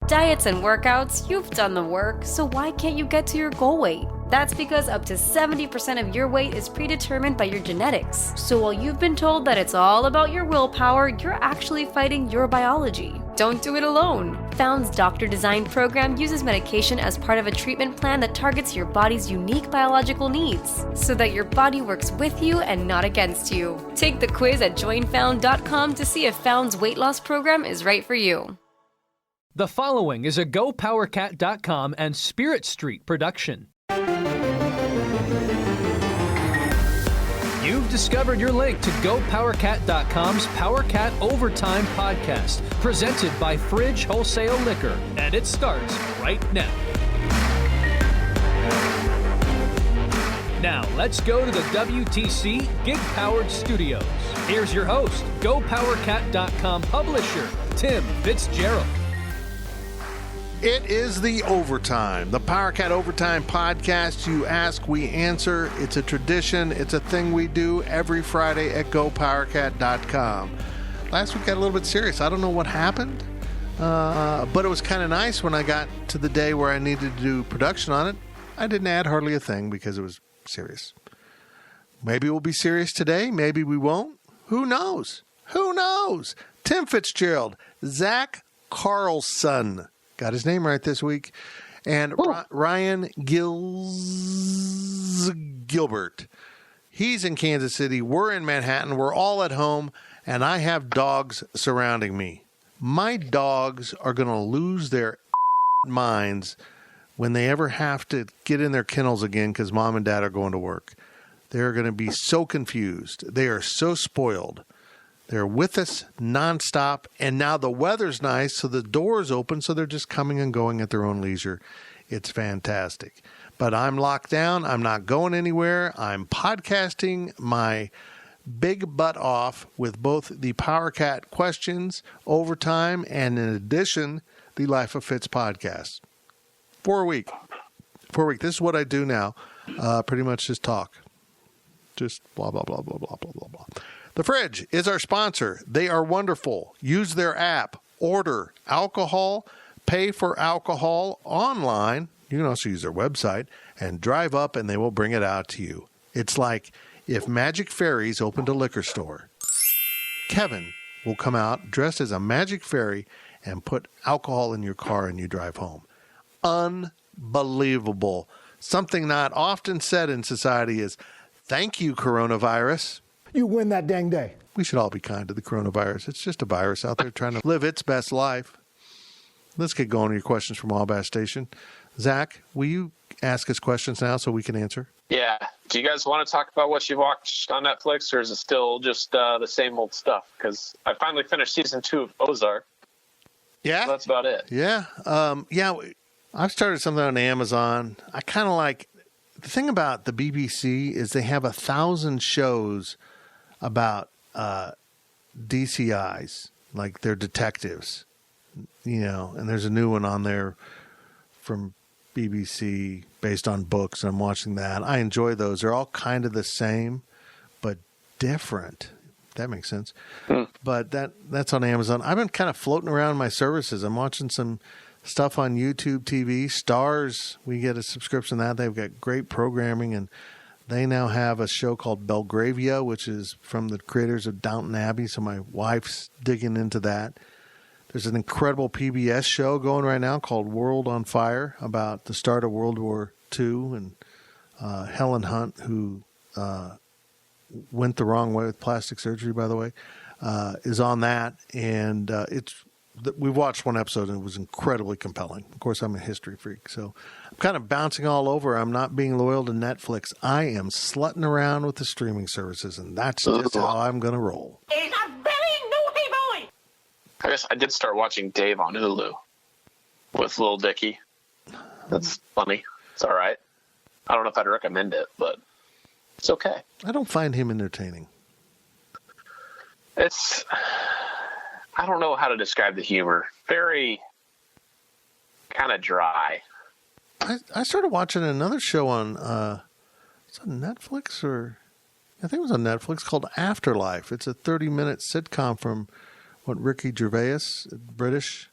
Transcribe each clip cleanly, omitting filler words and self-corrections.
Diets and workouts, you've done the work, so why can't you get to your goal weight? That's because up to 70% of your weight is predetermined by your genetics. So while you've been told that it's all about your willpower, you're actually fighting your biology. Don't do it alone. Found's Doctor Design program uses medication as part of a treatment plan that targets your body's unique biological needs, so that your body works with you and not against you. Take the quiz at joinfound.com to see if Found's weight loss program is right for you. The following is a GoPowerCat.com and Spirit Street production. You've discovered your link to GoPowerCat.com's PowerCat Overtime podcast, presented by Fridge Wholesale Liquor, and it starts right now. Now, let's go to the WTC Gig-Powered Studios. Here's your host, GoPowerCat.com publisher, Tim Fitzgerald. It is the Overtime, the PowerCat Overtime podcast. You ask, we answer. It's a tradition. It's a thing we do every Friday at GoPowerCat.com. Last week got a little bit serious. I don't know what happened, but it was kind of nice when I got to the day where I needed to do production on it. I didn't add hardly a thing because it was serious. Maybe we'll be serious today. Maybe we won't. Who knows? Who knows? Tim Fitzgerald, Zach Carlson. Got his name right this week. And Ryan Gilbert. He's in Kansas City. We're in Manhattan. We're all at home. And I have dogs surrounding me. My dogs are going to lose their minds when they ever have to get in their kennels again because mom and dad are going to work. They're going to be so confused. They are so spoiled. They're with us nonstop, and now the weather's nice, so the door's open, so they're just coming and going at their own leisure. It's fantastic. But I'm locked down. I'm not going anywhere. I'm podcasting my big butt off with both the PowerCat questions, Overtime, and in addition, the Life of Fitz podcast. For a week. This is what I do now. Pretty much just talk. Just blah, blah, blah, blah, blah, blah, blah, blah. The Fridge is our sponsor. They are wonderful. Use their app. Order alcohol. Pay for alcohol online. You can also use their website. And drive up and they will bring it out to you. It's like if Magic Fairies opened a liquor store. Kevin will come out dressed as a magic fairy and put alcohol in your car and you drive home. Unbelievable. Something not often said in society is, thank you, coronavirus. You win that dang day. We should all be kind to the coronavirus. It's just a virus out there trying to live its best life. Let's get going to your questions from Wabash Station. Zach, will you ask us questions now so we can answer? Yeah. Do you guys want to talk about what you've watched on Netflix, or is it still just the same old stuff? Because I finally finished season 2 of Ozark. Yeah? So that's about it. Yeah. I've started something on Amazon. I kind of like... The thing about the BBC is they have 1,000 shows about DCIs, like they're detectives, and there's a new one on there from BBC based on books. I'm watching that. I enjoy those. They're all kind of the same, but different. That makes sense. But that's on Amazon. I've been kind of floating around my services. I'm watching some stuff on YouTube TV. Stars, we get a subscription to that. They've got great programming, and they now have a show called Belgravia, which is from the creators of Downton Abbey, so my wife's digging into that. There's an incredible PBS show going right now called World on Fire about the start of World War II, and Helen Hunt, who went the wrong way with plastic surgery, by the way, is on that, and we've watched one episode, and it was incredibly compelling. Of course, I'm a history freak, so I'm kind of bouncing all over. I'm not being loyal to Netflix. I am slutting around with the streaming services, and that's just how I'm going to roll. He's a very naughty boy! I guess I did start watching Dave on Hulu with Lil Dicky. That's funny. It's all right. I don't know if I'd recommend it, but it's okay. I don't find him entertaining. I don't know how to describe the humor. Very kind of dry. I started watching another show on, it's on Netflix, or I think it was on Netflix, called Afterlife. It's a 30-minute sitcom from Ricky Gervais, British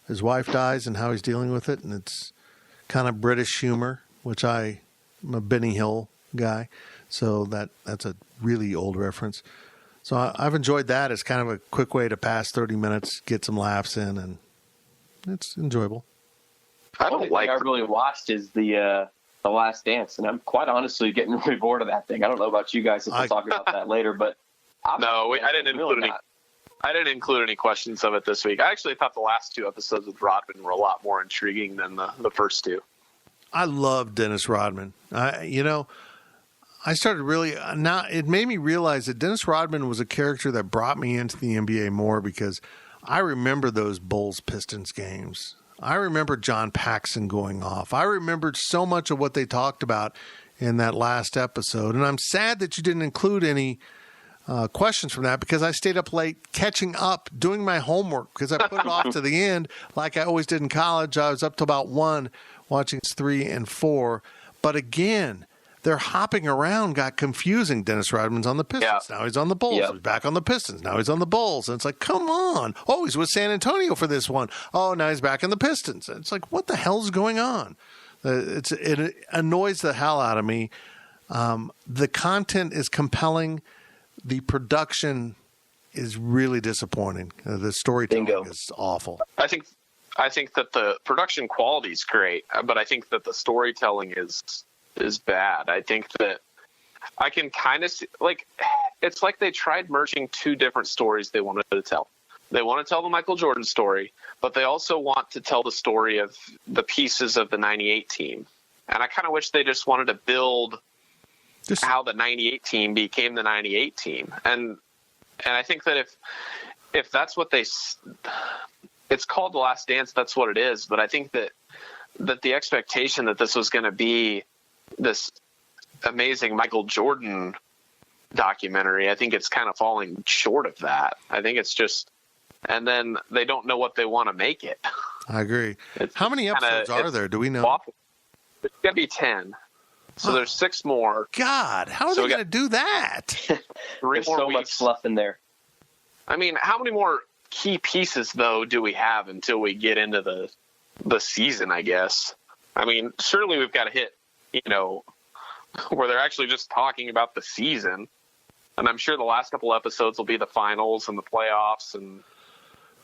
his wife dies and how he's dealing with it, and it's kind of British humor, which I'm a Benny Hill guy, so that's a really old reference. So I've enjoyed that as kind of a quick way to pass 30 minutes, get some laughs in, and it's enjoyable. I don't like. I really watched is the Last Dance, and I'm quite honestly getting really bored of that thing. I don't know about you guys if we'll talk about that later, but I didn't include any. I didn't include any questions of it this week. I actually thought the last 2 episodes with Rodman were a lot more intriguing than the first 2. I love Dennis Rodman. I started really now. It made me realize that Dennis Rodman was a character that brought me into the NBA more because I remember those Bulls-Pistons games. I remember John Paxson going off. I remembered so much of what they talked about in that last episode, and I'm sad that you didn't include any questions from that because I stayed up late catching up, doing my homework because I put it off to the end like I always did in college. I was up to about 1 watching 3 and 4. But again, their hopping around got confusing. Dennis Rodman's on the Pistons. Yeah. Now he's on the Bulls. He's back on the Pistons. Now he's on the Bulls. And it's like, come on. Oh, he's with San Antonio for this one. Oh, now he's back in the Pistons. And it's like, what the hell's going on? It annoys the hell out of me. The content is compelling. The production is really disappointing. The storytelling is awful. I think that the production quality is great, but I think that the storytelling is bad. I think that I can kind of see, it's like they tried merging 2 different stories they wanted to tell. They want to tell the Michael Jordan story, but they also want to tell the story of the pieces of the 98 team. And I kind of wish they just wanted to build how the 98 team became the 98 team. And I think that if that's what it's called The Last Dance, that's what it is. But I think that the expectation that this was going to be this amazing Michael Jordan documentary, I think it's kind of falling short of that. I think it's just, and then they don't know what they want to make it. I agree. How many episodes are there? Do we know? Awful. It's going to be 10. So there's 6 more. God, how are they going to do that? 3 There's more so weeks. much fluff in there. I mean, how many more key pieces, though, do we have until we get into the season, I guess? I mean, certainly we've got to hit, where they're actually just talking about the season. And I'm sure the last couple episodes will be the finals and the playoffs. And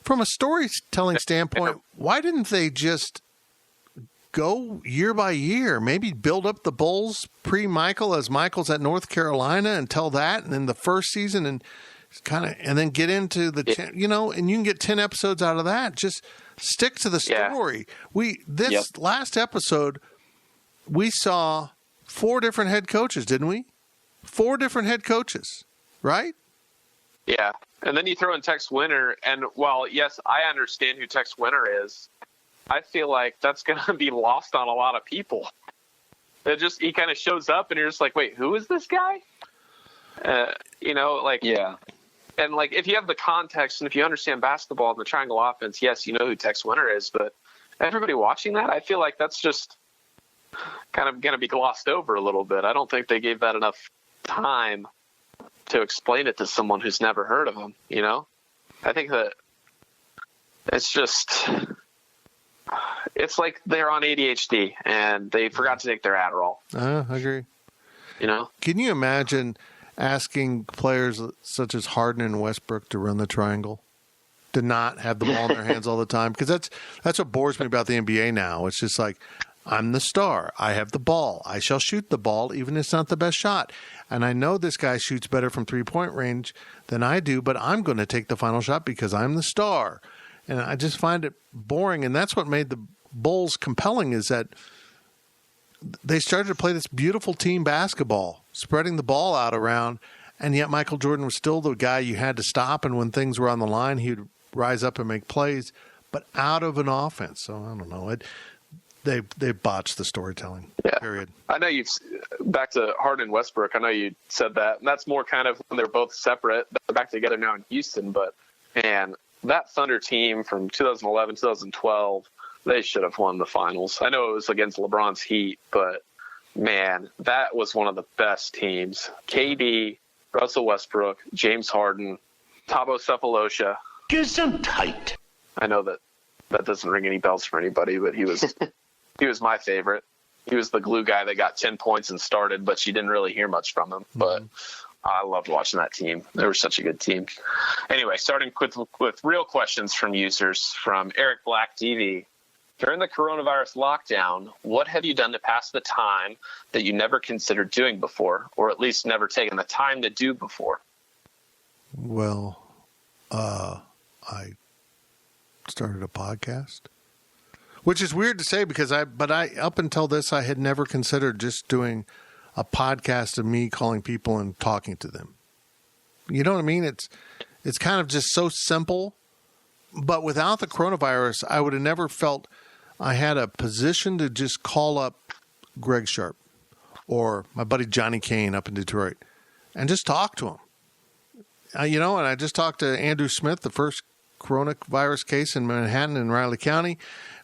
from a storytelling standpoint, why didn't they just go year by year? Maybe build up the Bulls pre-Michael as Michael's at North Carolina and tell that, and then the first season and then get into the and you can get 10 episodes out of that. Just stick to the story. Last episode we saw 4 different head coaches, didn't we? 4 different head coaches, right? Yeah. And then you throw in Tex Winter, and while yes, I understand who Tex Winter is, I feel like that's going to be lost on a lot of people. He kind of shows up and you're just like, wait, who is this guy? Yeah. And if you have the context and if you understand basketball and the triangle offense, yes, you know who Tex Winter is, but everybody watching that, I feel like that's just kind of going to be glossed over a little bit. I don't think they gave that enough time to explain it to someone who's never heard of him, I think that it's like they're on ADHD and they forgot to take their Adderall. I agree. Can you imagine asking players such as Harden and Westbrook to run the triangle, to not have the ball in their hands all the time? Because that's what bores me about the NBA now. It's just like, I'm the star. I have the ball. I shall shoot the ball, even if it's not the best shot. And I know this guy shoots better from 3-point range than I do, but I'm going to take the final shot because I'm the star. And I just find it boring. And that's what made the Bulls compelling, is that they started to play this beautiful team basketball, spreading the ball out around, and yet Michael Jordan was still the guy you had to stop, and when things were on the line, he would rise up and make plays, but out of an offense. So I don't know. They botched the storytelling, period. I know back to Harden and Westbrook, I know you said that, and that's more kind of when they're both separate. They're back together now in Houston, but, man, that Thunder team from 2011, 2012, they should have won the finals. I know it was against LeBron's Heat, but, man, that was one of the best teams. KD, Russell Westbrook, James Harden, Thabo Sefolosha. Gesundheit. I know that that doesn't ring any bells for anybody, but he was he was my favorite. He was the glue guy that got 10 points and started, but you didn't really hear much from him. But I loved watching that team. They were such a good team. Anyway, starting with real questions from users, from Eric Black TV. During the coronavirus lockdown, what have you done to pass the time that you never considered doing before, or at least never taken the time to do before? Well, I started a podcast, which is weird to say because I up until this, I had never considered just doing a podcast of me calling people and talking to them. You know what I mean? It's kind of just so simple, but without the coronavirus, I would have never felt I had a position to just call up Greg Sharp or my buddy Johnny Kane up in Detroit and just talk to him. And I just talked to Andrew Smith, the first coronavirus case in Manhattan and Riley County.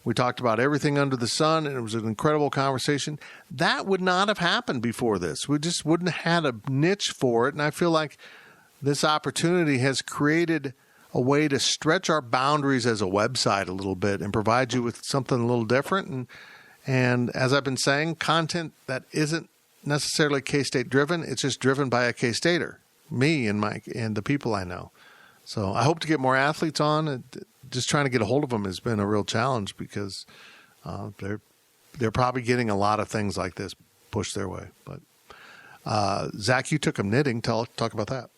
We talked about everything under the sun, and it was an incredible conversation. That would not have happened before this. We just wouldn't have had a niche for it, and I feel like this opportunity has created a way to stretch our boundaries as a website a little bit and provide you with something a little different. And as I've been saying, content that isn't necessarily K-State driven, it's just driven by a K-Stater, me and Mike and the people I know. So I hope to get more athletes on. Just trying to get a hold of them has been a real challenge because they're probably getting a lot of things like this pushed their way. But Zach, you took them knitting. Talk about that.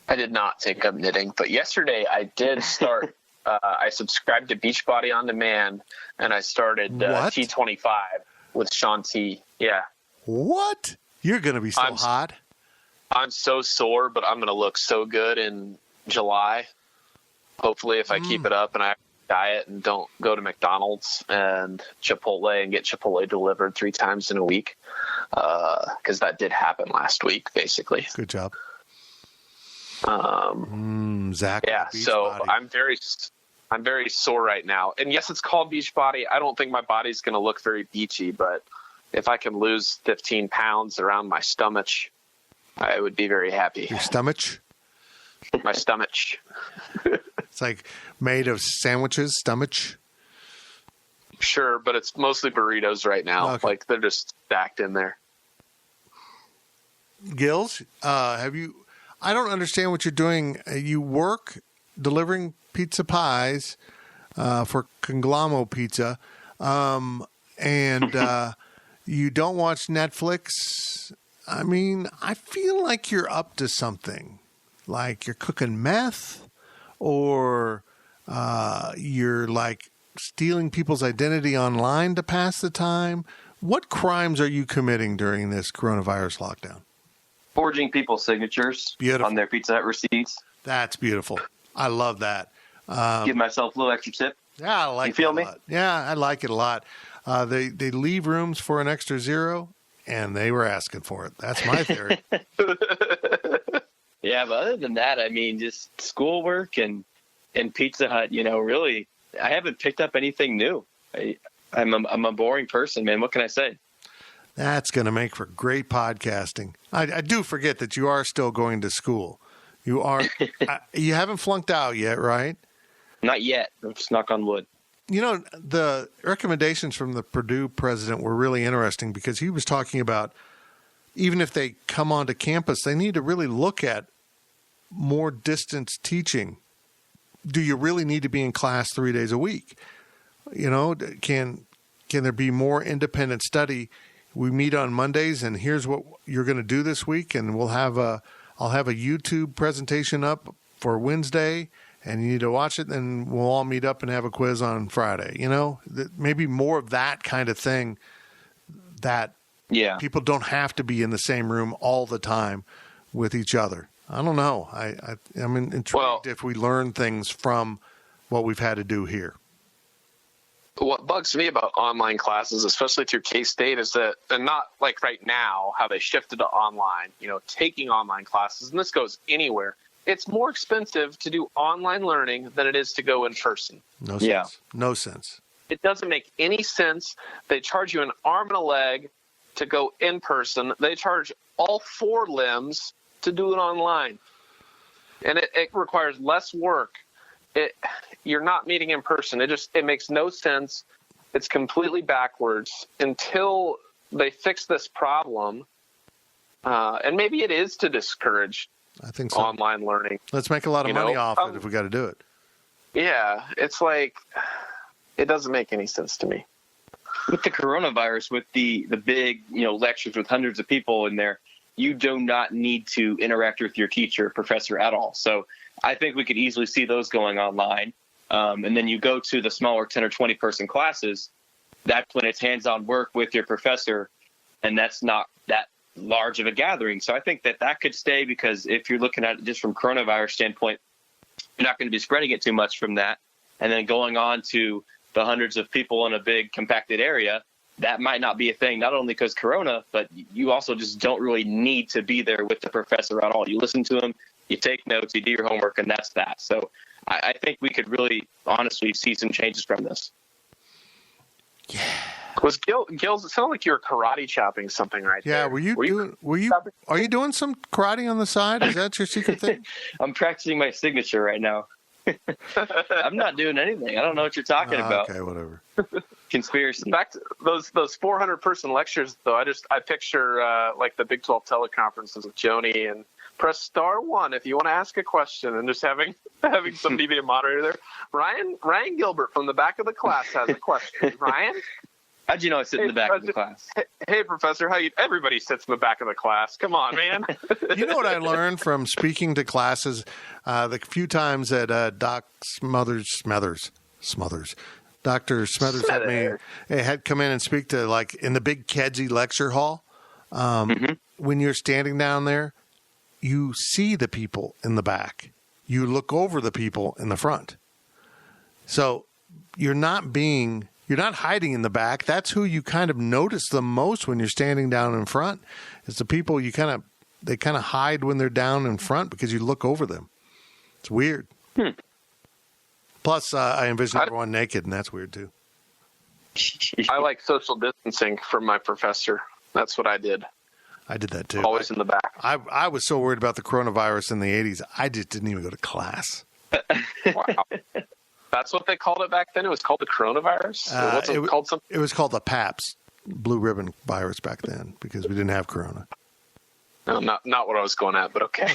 I did not take up knitting, but yesterday I did start. I subscribed to Beachbody On Demand, and I started T25 with Shaun T. Yeah. What? You're going to be so hot. I'm so sore, but I'm going to look so good in July. Hopefully, if I keep it up and I diet and don't go to McDonald's and Chipotle and get Chipotle delivered 3 times in a week, because that did happen last week, basically. Good job. Zach. Yeah, so I'm very sore right now. And yes, it's called Beachbody. I don't think my body's going to look very beachy, but if I can lose 15 pounds around my stomach, I would be very happy. Your stomach? My stomach. It's like made of sandwiches, stomach? Sure, but it's mostly burritos right now. Okay. Like, they're just stacked in there. Gills, I don't understand what you're doing. You work delivering pizza pies for Conglommo Pizza, and you don't watch Netflix. I mean, I feel like you're up to something. Like you're cooking meth, or you're like stealing people's identity online to pass the time. What crimes are you committing during this coronavirus lockdown? Forging people's signatures on their Pizza Hut receipts. That's beautiful. I love that. Give myself a little extra tip. Yeah, I like you feel it me? a lot. Yeah, I like it a lot. They leave rooms for an extra zero, and they were asking for it. That's my theory. Yeah, but other than that, I mean, just schoolwork and Pizza Hut, really, I haven't picked up anything new. I'm a boring person, man. What can I say? That's going to make for great podcasting. I do forget that you are still going to school. You are. You haven't flunked out yet, right? Not yet. Just knock on wood. The recommendations from the Purdue president were really interesting because he was talking about even if they come onto campus, they need to really look at more distance teaching. Do you really need to be in class 3 days a week? Can there be more independent study? We meet on Mondays, and here's what you're going to do this week, and I'll have a YouTube presentation up for Wednesday, and you need to watch it, then we'll all meet up and have a quiz on Friday. Maybe more of that kind of thing that people don't have to be in the same room all the time with each other. I don't know. I'm intrigued if we learn things from what we've had to do here. What bugs me about online classes, especially through K-State, is that, and not like right now, how they shifted to online, taking online classes, and this goes anywhere. It's more expensive to do online learning than it is to go in person. No sense. Yeah. No sense. It doesn't make any sense. They charge you an arm and a leg to go in person. They charge all 4 limbs to do it online. And it requires less work you're not meeting in person. It makes no sense. It's completely backwards until they fix this problem. And maybe it is to discourage I think so. Online learning. Let's make a lot of money off it if we got to do it. Yeah, it's like it doesn't make any sense to me. With the coronavirus, with the big lectures with hundreds of people in there, you do not need to interact with your teacher or professor at all. So I think we could easily see those going online. And then you go to the smaller 10 or 20 person classes. That's when it's hands-on work with your professor, and that's not that large of a gathering. So I think that could stay, because if you're looking at it just from coronavirus standpoint, you're not going to be spreading it too much from that. And then going on to the hundreds of people in a big compacted area, that might not be a thing, not only because corona, but you also just don't really need to be there with the professor at all. You listen to him, you take notes, you do your homework, and that's that. So I think we could really honestly see some changes from this. Yeah. Was Gills? It sounded like you were karate chopping something right there. Yeah, are you doing some karate on the side? Is that your secret thing? I'm practicing my signature right now. I'm not doing anything. I don't know what you're talking about. Okay, whatever. Conspiracy. Back to those 400 person lectures, though. I picture like the Big 12 teleconferences with Joni, and press star 1 if you want to ask a question, and just having somebody be a moderator there. Ryan Gilbert from the back of the class has a question. Ryan? How'd you know I sit in the back of the class? Hey, Professor, everybody sits in the back of the class. Come on, man. You know what I learned from speaking to classes the few times that Dr. Smothers had come in and speak to, like, in the big Kedzie lecture hall. When you're standing down there, you see the people in the back. You look over the people in the front. So you're not hiding in the back. That's who you kind of notice the most when you're standing down in front. It's the people they kind of hide when they're down in front because you look over them. It's weird. Plus, I envision everyone naked, and that's weird too. I like social distancing from my professor. That's what I did. I did that too. Always in the back. I was so worried about the coronavirus in the 80s, I just didn't even go to class. Wow. That's what they called it back then? It was called the coronavirus? Called something? It was called the PAPS, blue ribbon virus back then, because we didn't have corona. No, not what I was going at, but okay.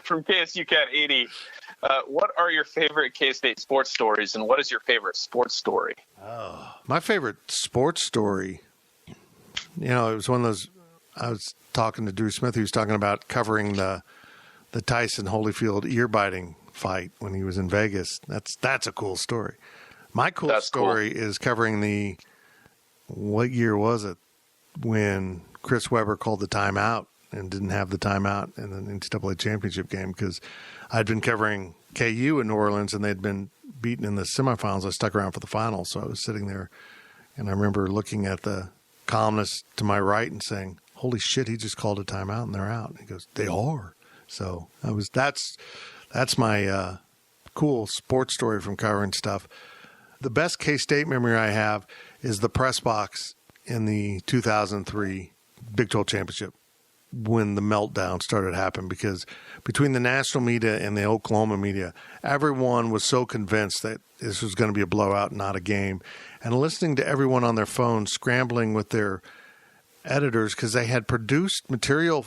From KSU Cat 80, what are your favorite K-State sports stories, and what is your favorite sports story? Oh, my favorite sports story, it was one of those, I was talking to Drew Smith, he was talking about covering the Tyson Holyfield ear-biting fight when he was in Vegas. That's a cool story. My story is covering what year was it when Chris Webber called the timeout and didn't have the timeout in the NCAA championship game, because I'd been covering KU in New Orleans and they'd been beaten in the semifinals. I stuck around for the finals, so I was sitting there and I remember looking at the columnist to my right and saying, "Holy shit, he just called a timeout and they're out." And he goes, "They are." So that's my cool sports story from covering stuff. The best K-State memory I have is the press box in the 2003 Big 12 championship when the meltdown started happening, because between the national media and the Oklahoma media, everyone was so convinced that this was going to be a blowout, not a game. And listening to everyone on their phone scrambling with their editors because they had produced material.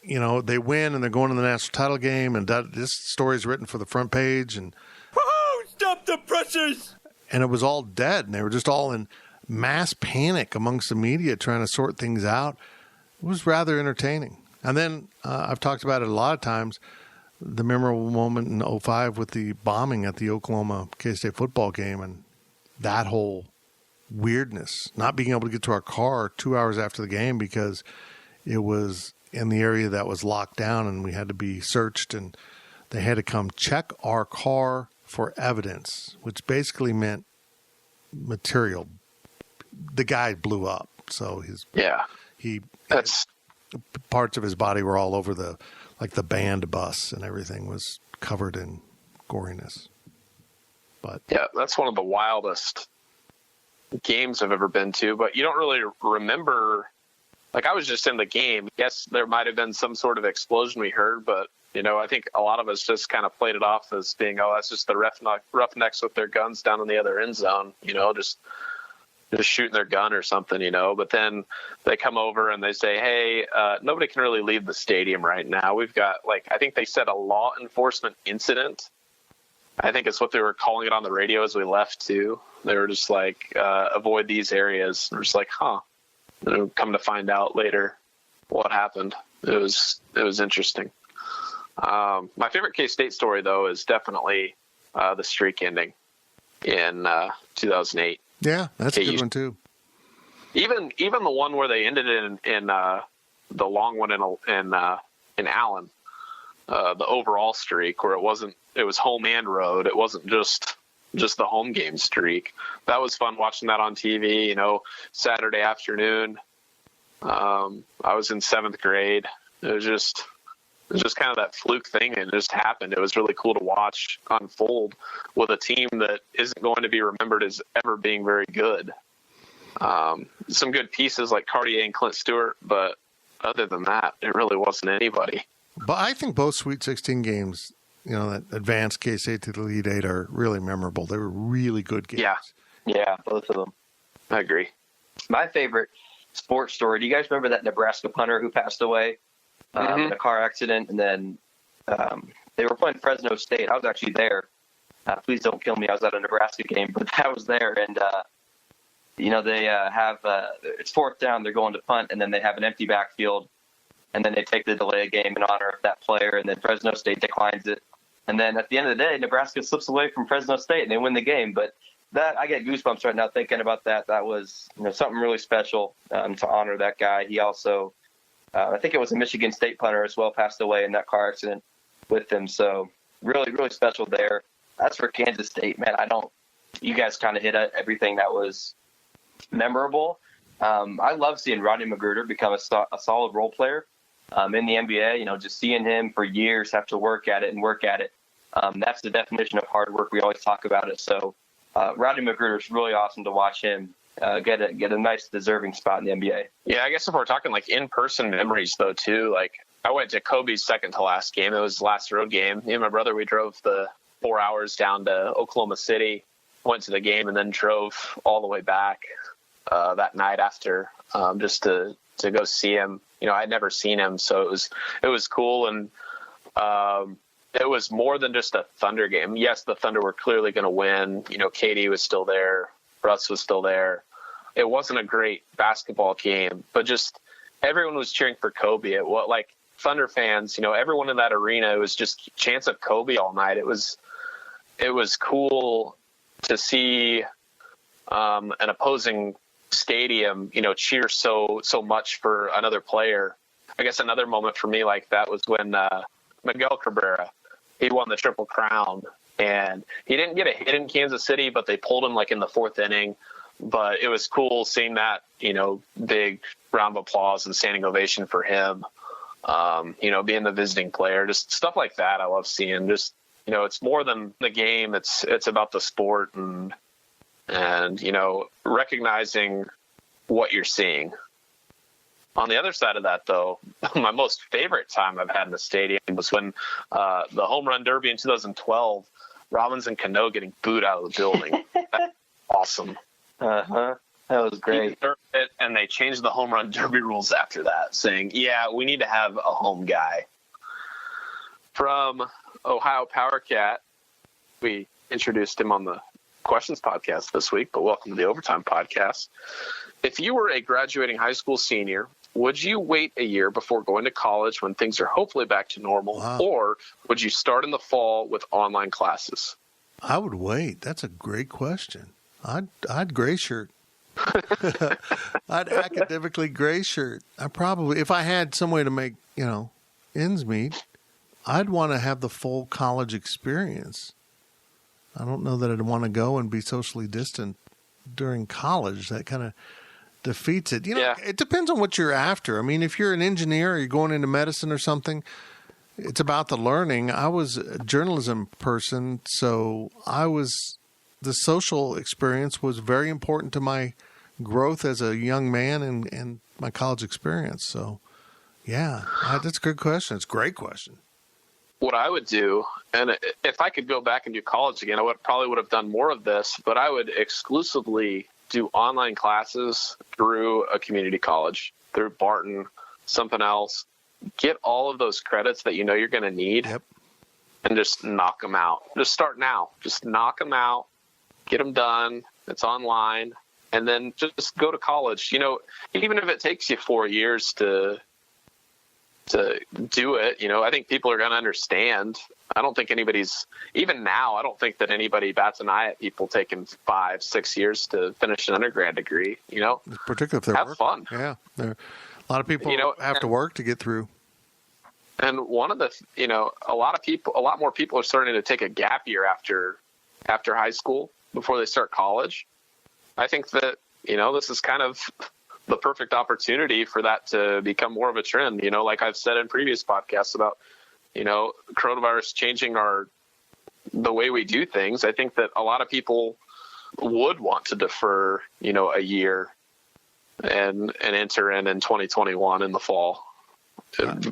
They win and they're going to the national title game, and this story's written for the front page, and stop the presses! And it was all dead, and they were just all in mass panic amongst the media trying to sort things out. It was rather entertaining. And then I've talked about it a lot of times, the memorable moment in 2005 with the bombing at the Oklahoma K-State football game, and that whole weirdness, not being able to get to our car 2 hours after the game because it was in the area that was locked down and we had to be searched, and they had to come check our car for evidence, which basically meant material. The guy blew up, so parts of his body were all over the band bus, and everything was covered in goriness. But yeah, that's one of the wildest games I've ever been to, but you don't really remember. Like, I was just in the game. Yes, there might have been some sort of explosion we heard, but I think a lot of us just kind of played it off as being, that's just the Roughnecks with their guns down in the other end zone, just shooting their gun or something, But then they come over and they say, hey, nobody can really leave the stadium right now. We've got, I think they said a law enforcement incident. I think it's what they were calling it on the radio as we left, too. They were just avoid these areas. We're just come to find out later what happened. It was interesting. My favorite K-State story, though, is definitely the streak ending in 2008. Yeah, that's a good one too. Even the one where they ended in the long one in Allen, the overall streak, where it was home and road. It wasn't just the home game streak. That was fun watching that on TV. Saturday afternoon. I was in 7th grade. It was just kind of that fluke thing, and it just happened. It was really cool to watch unfold with a team that isn't going to be remembered as ever being very good. Some good pieces like Cartier and Clint Stewart, but other than that, it really wasn't anybody. But I think both Sweet 16 games, that advanced K-State to the Elite Eight, are really memorable. They were really good games. Yeah, both of them. I agree. My favorite sports story, do you guys remember that Nebraska punter who passed away in a car accident? And then they were playing Fresno State. I was actually there. Please don't kill me. I was at a Nebraska game, but I was there. And, they have it's 4th down. They're going to punt, and then they have an empty backfield. And then they take the delay game in honor of that player, and then Fresno State declines it. And then at the end of the day, Nebraska slips away from Fresno State, and they win the game. But that, I get goosebumps right now thinking about that. That was something really special to honor that guy. He also, I think it was a Michigan State punter as well, passed away in that car accident with him. So really, really special there. That's for Kansas State, man. You guys kind of hit everything that was memorable. I love seeing Rodney Magruder become a solid role player in the NBA. Just seeing him for years have to work at it. That's the definition of hard work. We always talk about it. So Rodney Magruder is really awesome to watch him get a nice deserving spot in the NBA. Yeah, I guess if we're talking in-person memories though too, I went to Kobe's second to last game. It was his last road game. Me and my brother, we drove the 4 hours down to Oklahoma City, went to the game, and then drove all the way back that night after just to go see him. I'd never seen him, so it was cool, and it was more than just a Thunder game. Yes, the Thunder were clearly going to win. KD was still there, Russ was still there. It wasn't a great basketball game, but just everyone was cheering for Kobe. Thunder fans, everyone in that arena, it was just chants of Kobe all night. It was cool to see an opposing stadium, cheer so much for another player. I guess another moment for me like that was when Miguel Cabrera, he won the Triple Crown, and he didn't get a hit in Kansas City, but they pulled him in the 4th inning. But it was cool seeing that, big round of applause and standing ovation for him. Being the visiting player, just stuff like that. I love seeing. Just it's more than the game. It's about the sport and recognizing what you're seeing. On the other side of that, though, my most favorite time I've had in the stadium was when the home run derby in 2012, Robbins and Cano getting booed out of the building. That's awesome. That was great. And they changed the home run derby rules after that, saying, yeah, we need to have a home guy. From Ohio Power Cat, we introduced him on the Questions podcast this week, but welcome to the Overtime podcast. If you were a graduating high school senior, would you wait a year before going to college when things are hopefully back to normal, or would you start in the fall with online classes? I would wait. That's a great question. I'd gray shirt. I'd academically gray shirt. I probably, if I had some way to make, ends meet, I'd want to have the full college experience. I don't know that I'd want to go and be socially distant during college. That kind of defeats it. It depends on what you're after. I mean, if you're an engineer or you're going into medicine or something, it's about the learning. I was a journalism person, so the social experience was very important to my growth as a young man and my college experience. So, yeah, that's a good question. It's a great question. what I would do, and if I could go back and do college again, I probably would have done more of this, but I would exclusively do online classes through a community college, through Barton, something else. Get all of those credits that you know you're going to need, and just knock them out. Just start now. Just knock them out, get them done. It's online, and then just go to college. You know, even if it takes you 4 years to do it, you know, I think people are going to understand. I don't think anybody's, even now, I don't think that anybody bats an eye at people taking 5-6 years to finish an undergrad degree, you know. Particularly if they're have working. fun. Yeah. A lot of people have to work to get through. And one of the, you know, a lot more people are starting to take a gap year after high school before they start college. I think that, you know, this is kind of the perfect opportunity for that to become more of a trend. You know, like I've said in previous podcasts about, you know, coronavirus changing the way we do things. I think that a lot of people would want to defer, you know, a year and enter in 2021 in the fall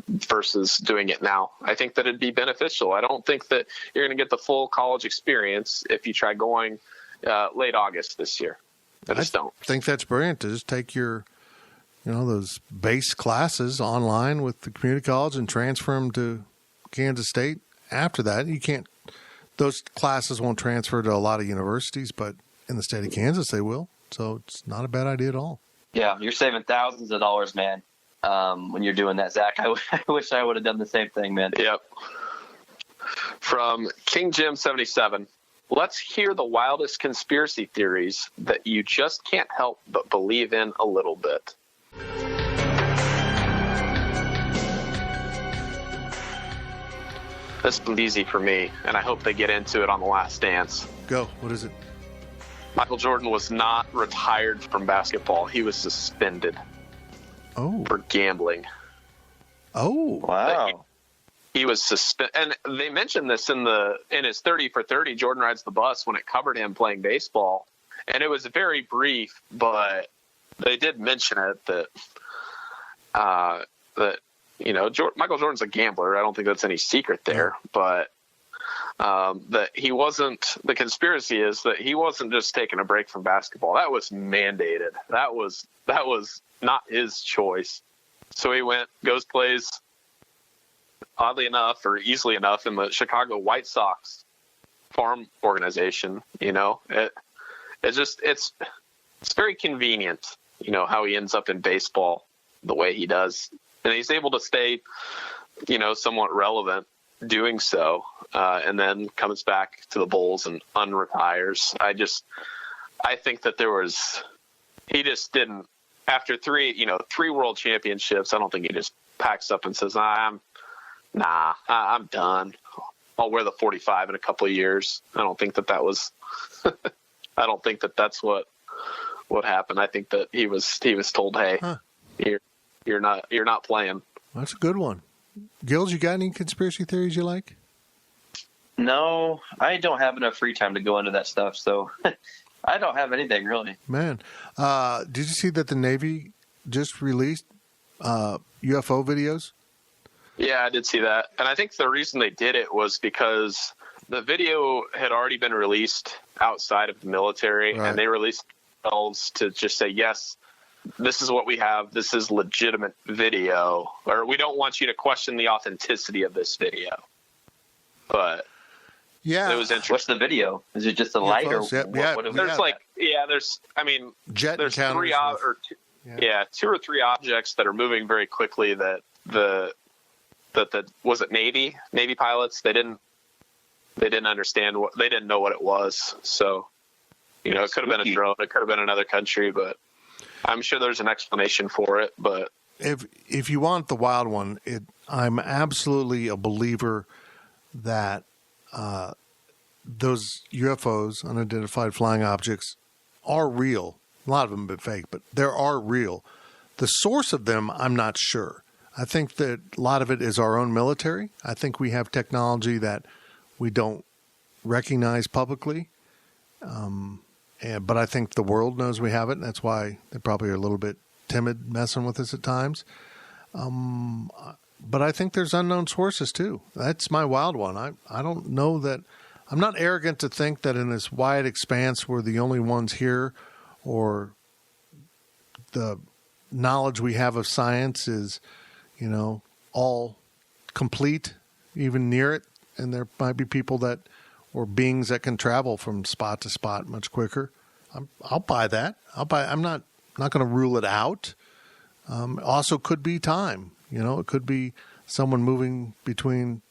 versus doing it now. I think that it'd be beneficial. I don't think that you're going to get the full college experience if you try going late August this year. I just don't think that's brilliant to just take your, you know, those base classes online with the community college and transfer them to Kansas State. After that, those classes won't transfer to a lot of universities, but in the state of Kansas, they will. So it's not a bad idea at all. Yeah, you're saving thousands of dollars, man, when you're doing that, Zach. I wish I would have done the same thing, man. Yep. From King Jim 77. Let's hear the wildest conspiracy theories that you just can't help but believe in a little bit. This one's easy for me, and I hope they get into it on The Last Dance. Go. What is it? Michael Jordan was not retired from basketball. He was suspended for gambling. Oh, wow. He was suspended, and they mentioned this in his 30 for 30. Jordan Rides the Bus when it covered him playing baseball, and it was very brief, but they did mention it that you know Michael Jordan's a gambler. I don't think that's any secret there, but that he wasn't. The conspiracy is that he wasn't just taking a break from basketball. That was mandated. That was not his choice. So he plays. Oddly enough, or easily enough, in the Chicago White Sox farm organization, you know, it's very convenient, you know, how he ends up in baseball the way he does, and he's able to stay, you know, somewhat relevant doing so, and then comes back to the Bulls and unretires. I think that he just didn't, after three world championships, I don't think he just packs up and says, I'm done. I'll wear the 45 in a couple of years. I don't think that was. I don't think that that's what happened. I think that he was told, "Hey, you're not playing." That's a good one. Gills, you got any conspiracy theories you like? No, I don't have enough free time to go into that stuff, so I don't have anything really. Man, did you see that the Navy just released UFO videos? Yeah, I did see that. And I think the reason they did it was because the video had already been released outside of the military, and they released themselves to just say, yes, this is what we have. This is legitimate video, or we don't want you to question the authenticity of this video. But yeah, it was interesting. What's the video? Is it just a light or there's jet there's two or three objects that are moving very quickly that was it Navy pilots? They didn't understand they didn't know what it was. So, you know, it could have been a drone. It could have been another country, but I'm sure there's an explanation for it. But if you want the wild one, I'm absolutely a believer that those UFOs, unidentified flying objects, are real. A lot of them have been fake, but they are real. The source of them, I'm not sure. I think that a lot of it is our own military. I think we have technology that we don't recognize publicly. But I think the world knows we have it, and that's why they probably are a little bit timid messing with us at times. But I think there's unknown sources too. That's my wild one. I don't know that. I'm not arrogant to think that in this wide expanse we're the only ones here, or the knowledge we have of science is, all complete, even near it. And there might be people that, or beings that can travel from spot to spot much quicker. I'll buy that. I'm not going to rule it out. Also could be time. It could be someone moving between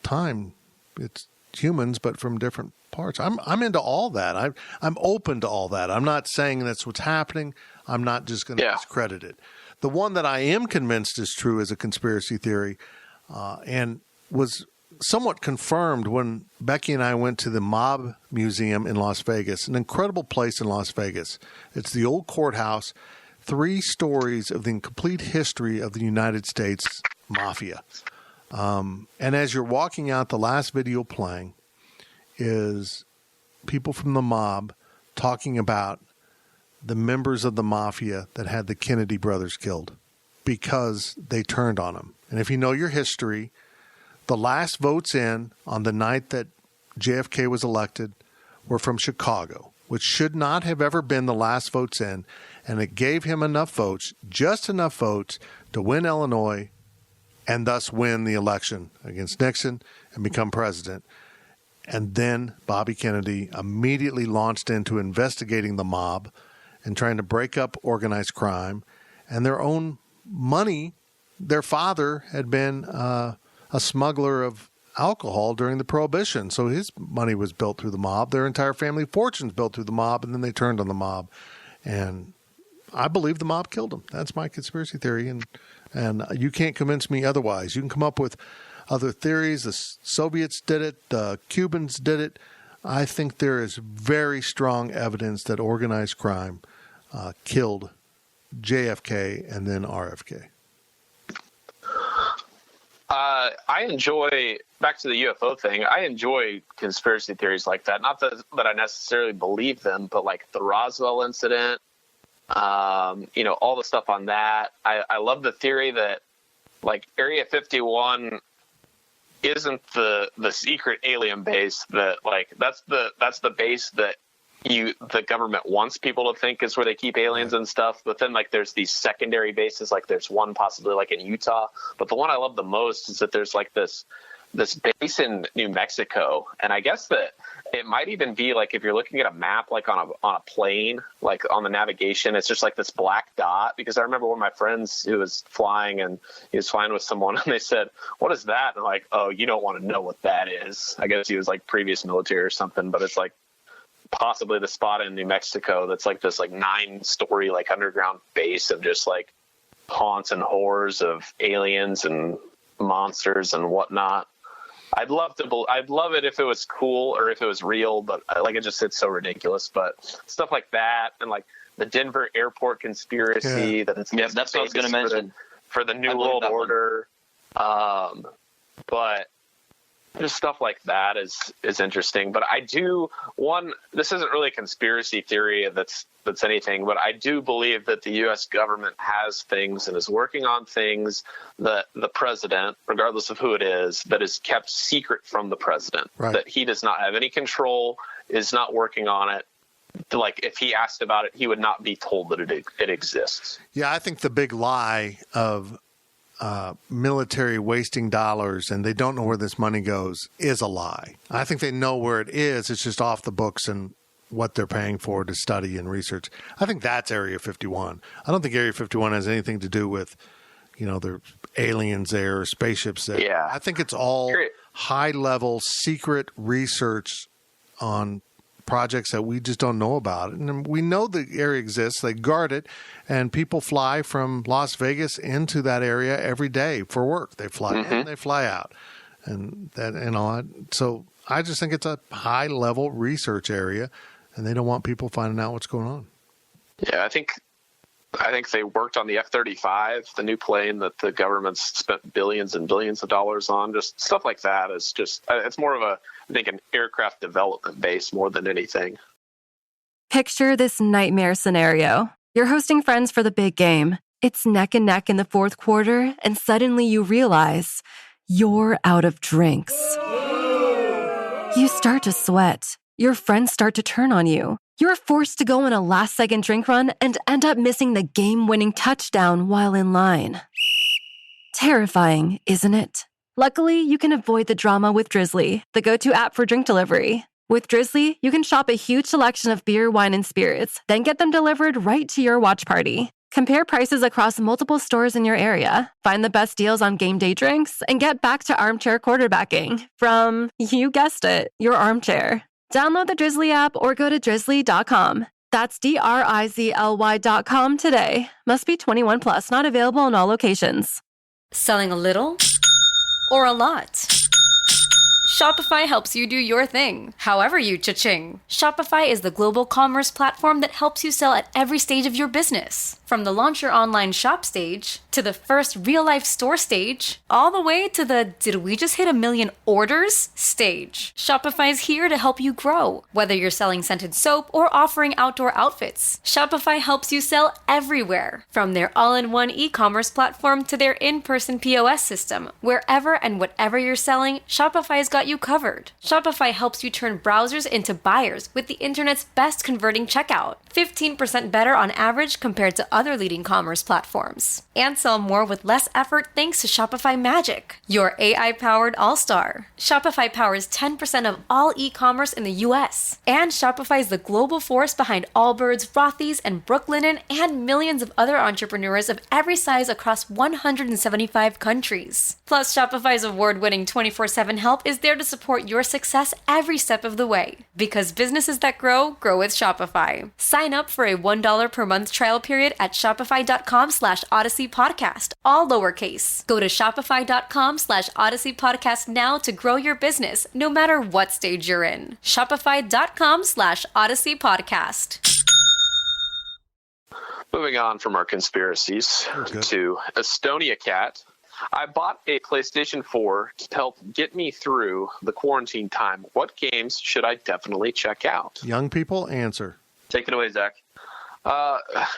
time. It's humans, but from different parts. I'm into all that. I'm open to all that. I'm not saying that's what's happening. I'm not just going to discredit it. The one that I am convinced is true as a conspiracy theory, and was somewhat confirmed when Becky and I went to the Mob Museum in Las Vegas, an incredible place in Las Vegas. It's the old courthouse, 3 stories of the complete history of the United States Mafia. And as you're walking out, the last video playing is people from the mob talking about the members of the Mafia that had the Kennedy brothers killed because they turned on them. And if you know your history, the last votes in on the night that JFK was elected were from Chicago, which should not have ever been the last votes in. And it gave him enough votes, just enough votes, to win Illinois and thus win the election against Nixon and become president. And then Bobby Kennedy immediately launched into investigating the mob and trying to break up organized crime and their own money. Their father had been a smuggler of alcohol during the Prohibition, so his money was built through the mob. Their entire family fortunes built through the mob, and then they turned on the mob. And I believe the mob killed him. That's my conspiracy theory, and you can't convince me otherwise. You can come up with other theories. The Soviets did it. The Cubans did it. I think there is very strong evidence that organized crime killed JFK and then RFK. I enjoy, back to the UFO thing, I enjoy conspiracy theories like that. Not that I necessarily believe them, but like the Roswell incident, all the stuff on that. I love the theory that like Area 51 isn't the secret alien base, that like that's the base that the government wants people to think is where they keep aliens and stuff. But then like there's these secondary bases, like there's one possibly like in Utah, but the one I love the most is that there's like this base in New Mexico. And I guess that it might even be like, if you're looking at a map, like on a plane, like on the navigation, it's just like this black dot. Because I remember one of my friends who was flying, and he was flying with someone, and they said, "What is that?" And I'm like, "Oh, you don't want to know what that is." I guess he was like previous military or something, but it's like possibly the spot in New Mexico that's like this like 9-story like underground base of just like haunts and horrors of aliens and monsters and whatnot. I'd love it if it was cool or if it was real, but like it's so ridiculous. But stuff like that, and like the Denver airport conspiracy, that's what I was going to mention for the New World Order. But just stuff like that is interesting. But this isn't really a conspiracy theory that's anything, but I do believe that the U.S. government has things and is working on things that the president, regardless of who it is, that is kept secret from the president, that he does not have any control, is not working on it. Like if he asked about it, he would not be told that it exists. Yeah, I think the big lie of military wasting dollars and they don't know where this money goes is a lie. I think they know where it is. It's just off the books and what they're paying for to study and research. I think that's Area 51. I don't think Area 51 has anything to do with, there's aliens there or spaceships there. Yeah. I think it's all high-level secret research on projects that we just don't know about. And we know the area exists. They guard it, and people fly from Las Vegas into that area every day for work. They fly in, they fly out, and that so I just think it's a high-level research area, and they don't want people finding out what's going on. Yeah, I think they worked on the F-35, the new plane that the government's spent billions and billions of dollars on. Just stuff like that is just, it's more of an aircraft development base more than anything. Picture this nightmare scenario. You're hosting friends for the big game. It's neck and neck in the fourth quarter, and suddenly you realize you're out of drinks. You start to sweat. Your friends start to turn on you. You're forced to go on a last-second drink run and end up missing the game-winning touchdown while in line. Terrifying, isn't it? Luckily, you can avoid the drama with Drizzly, the go-to app for drink delivery. With Drizzly, you can shop a huge selection of beer, wine, and spirits, then get them delivered right to your watch party. Compare prices across multiple stores in your area, find the best deals on game day drinks, and get back to armchair quarterbacking from, you guessed it, your armchair. Download the Drizzly app or go to drizzly.com. That's DRIZLY.com today. Must be 21 plus, not available in all locations. Selling a little or a lot? Shopify helps you do your thing, however you cha-ching. Shopify is the global commerce platform that helps you sell at every stage of your business. From the launch your online shop stage, to the first real-life store stage, all the way to the did we just hit 1 million orders stage. Shopify's here to help you grow. Whether you're selling scented soap or offering outdoor outfits, Shopify helps you sell everywhere. From their all-in-one e-commerce platform to their in-person POS system, wherever and whatever you're selling, Shopify's got you covered. Shopify helps you turn browsers into buyers with the internet's best converting checkout. 15% better on average compared to other leading commerce platforms. And sell more with less effort thanks to Shopify Magic, your AI-powered all-star. Shopify powers 10% of all e-commerce in the US. And Shopify is the global force behind Allbirds, Rothy's, and Brooklinen, and millions of other entrepreneurs of every size across 175 countries. Plus, Shopify's award-winning 24/7 help is there to support your success every step of the way. Because businesses that grow, grow with Shopify. Sign up for a $1 per month trial period at shopify.com/Odyssey Podcast, all lowercase. Go to shopify.com/Odyssey Podcast now to grow your business, no matter what stage you're in. Shopify.com/Odyssey Podcast. Moving on from our conspiracies to Estonia Cat. I bought a PlayStation 4 to help get me through the quarantine time. What games should I definitely check out? Young people, answer. Take it away, Zach.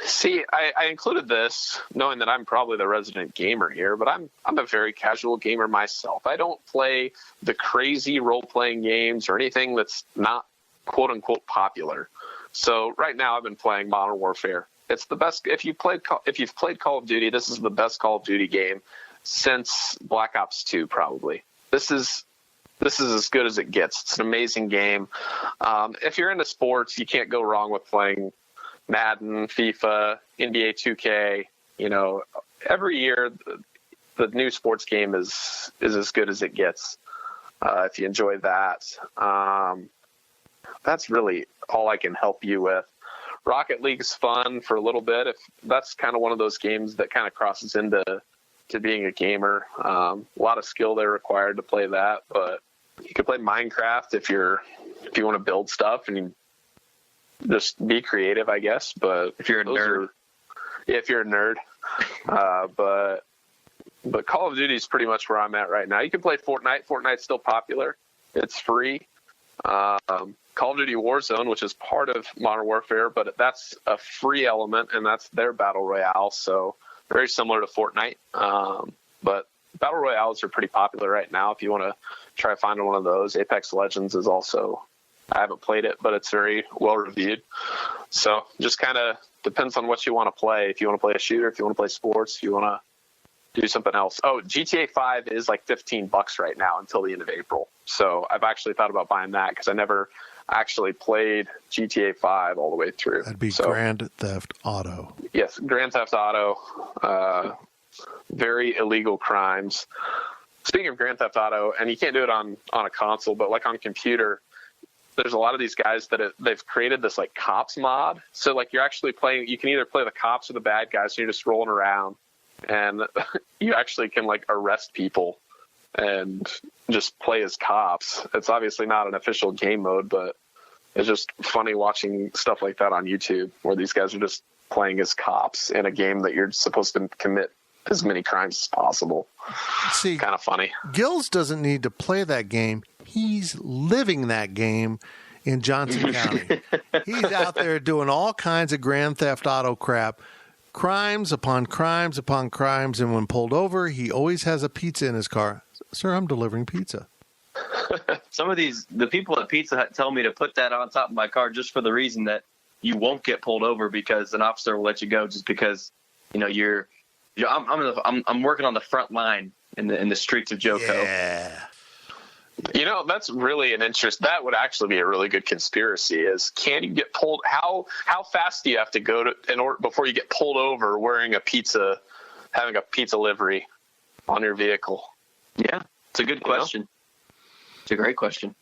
See, I included this knowing that I'm probably the resident gamer here, but I'm a very casual gamer myself. I don't play the crazy role-playing games or anything that's not quote-unquote popular. So right now I've been playing Modern Warfare. It's the best. If you've played Call of Duty, this is the best Call of Duty game since Black Ops 2, probably. This is as good as it gets. It's an amazing game. If you're into sports, you can't go wrong with playing Madden, FIFA, NBA 2K. You know, every year the new sports game is as good as it gets. If you enjoy that, that's really all I can help you with. Rocket League's fun for a little bit. If that's kind of one of those games that kind of crosses into being a gamer. A lot of skill there required to play that, but you could play Minecraft if you want to build stuff and you just be creative, I guess. But if you're a nerd, if you're a nerd, but Call of Duty is pretty much where I'm at right now. You can play Fortnite. Fortnite's still popular. It's free. Call of Duty Warzone, which is part of Modern Warfare, but that's a free element, and that's their battle royale. So very similar to Fortnite. But battle royales are pretty popular right now. If you want to try finding one of those, Apex Legends is also. I haven't played it, but it's very well reviewed. So just kind of depends on what you want to play. If you want to play a shooter, if you want to play sports, if you want to do something else. Oh, GTA 5 is like $15 right now until the end of April. So I've actually thought about buying that because I never actually played GTA 5 all the way through. That'd be Grand Theft Auto. Yes, Grand Theft Auto. Very illegal crimes. Speaking of Grand Theft Auto, and you can't do it on a console, but like on computer, there's a lot of these guys that they've created this like cops mod. So like you're actually playing, you can either play the cops or the bad guys, and you're just rolling around, and you actually can like arrest people and just play as cops. It's obviously not an official game mode, but it's just funny watching stuff like that on YouTube where these guys are just playing as cops in a game that you're supposed to commit as many crimes as possible. See, kind of funny. Gills doesn't need to play that game. He's living that game in Johnson County. He's out there doing all kinds of Grand Theft Auto crap, crimes upon crimes upon crimes, and when pulled over, he always has a pizza in his car. Sir, I'm delivering pizza. Some of the people at Pizza Hut tell me to put that on top of my car just for the reason that you won't get pulled over because an officer will let you go just because, I'm working on the front line in the streets of Joco. Yeah. That's really an interest. That would actually be a really good conspiracy. Is can you get pulled? How fast do you have to go before you get pulled over having a pizza livery on your vehicle? Yeah, it's a good question. It's a great question.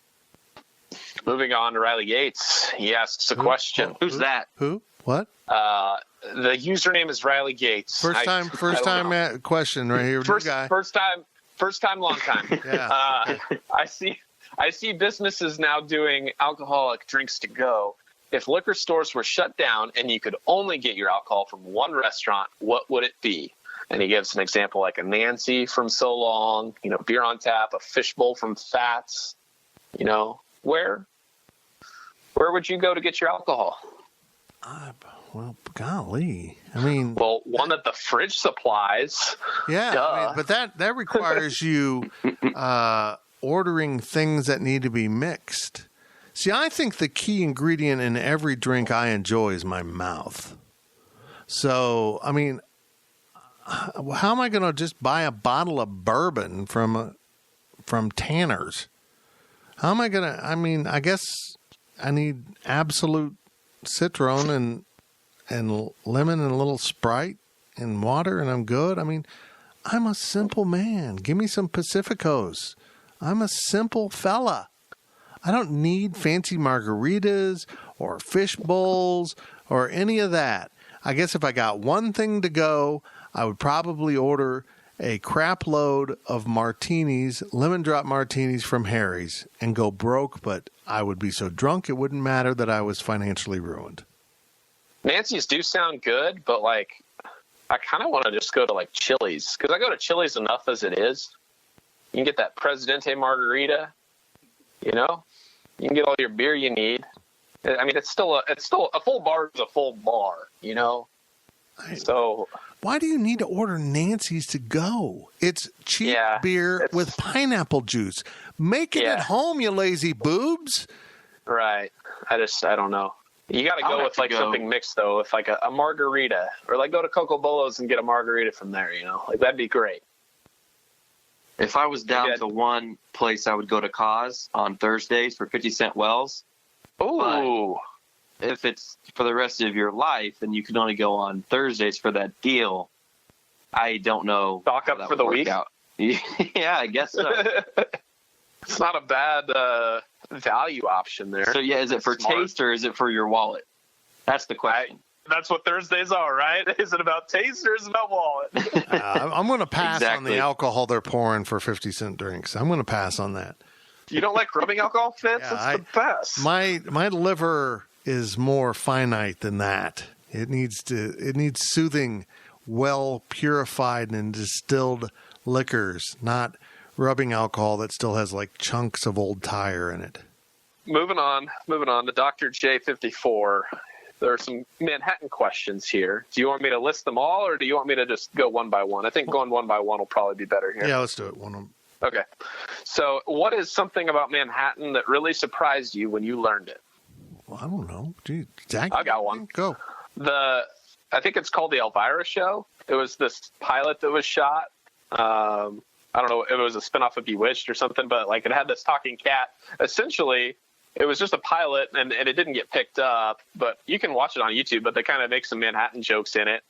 Moving on to Riley Gates. He asks a question. Who's that? Who? What? The username is Riley Gates. First time question right here. First time, long time. Yeah. I see businesses now doing alcoholic drinks to go. If liquor stores were shut down and you could only get your alcohol from one restaurant, what would it be? And he gives an example like a Nancy from So Long, beer on tap, a fishbowl from Fats. Where would you go to get your alcohol? Well, golly. I mean... Well, one that the fridge supplies. Yeah, but that requires you ordering things that need to be mixed. See, I think the key ingredient in every drink I enjoy is my mouth. So, I mean, how am I going to just buy a bottle of bourbon from Tanner's? How am I going to... I mean, I guess I need Absolute Citron and lemon and a little Sprite and water, and I'm good. I mean, I'm a simple man. Give me some Pacificos. I'm a simple fella. I don't need fancy margaritas or fish bowls or any of that. I guess if I got one thing to go, I would probably order a crap load of martinis, lemon drop martinis from Harry's, and go broke, but I would be so drunk it wouldn't matter that I was financially ruined. Nancy's do sound good, but I kind of want to just go to Chili's because I go to Chili's enough as it is. You can get that Presidente margarita, you can get all your beer you need. I mean, it's still a full bar is a full bar, So why do you need to order Nancy's to go? It's cheap beer with pineapple juice. Make it at home, you lazy boobs. Right. I don't know. You got to go with something mixed though, with a margarita, or go to Coco Bolo's and get a margarita from there. That'd be great. If I was down to one place, I would go to Cause on Thursdays for 50-cent Wells. Ooh. But if it's for the rest of your life and you can only go on Thursdays for that deal, I don't know. Stock up for the week. Out. Yeah, I guess so. It's not a bad value option there. So, is it for taste or is it for your wallet? That's the question. That's what Thursdays are, right? Is it about taste or is it about wallet? I'm going to pass on the alcohol they're pouring for 50-cent drinks. I'm going to pass on that. You don't like rubbing alcohol, Fitz? That's the best. My liver is more finite than that. It needs soothing, well purified and distilled liquors, not rubbing alcohol that still has chunks of old tire in it. Moving on to Dr. J54. There are some Manhattan questions here. Do you want me to list them all, or do you want me to just go one by one? I think going one by one will probably be better here. Yeah, let's do it. One. Okay. So what is something about Manhattan that really surprised you when you learned it? Well, I don't know. Gee, Zach, I got one. Go. I think it's called the Elvira Show. It was this pilot that was shot. I don't know. It was a spinoff of Bewitched or something, but it had this talking cat. Essentially, it was just a pilot, and it didn't get picked up. But you can watch it on YouTube. But they kind of make some Manhattan jokes in it.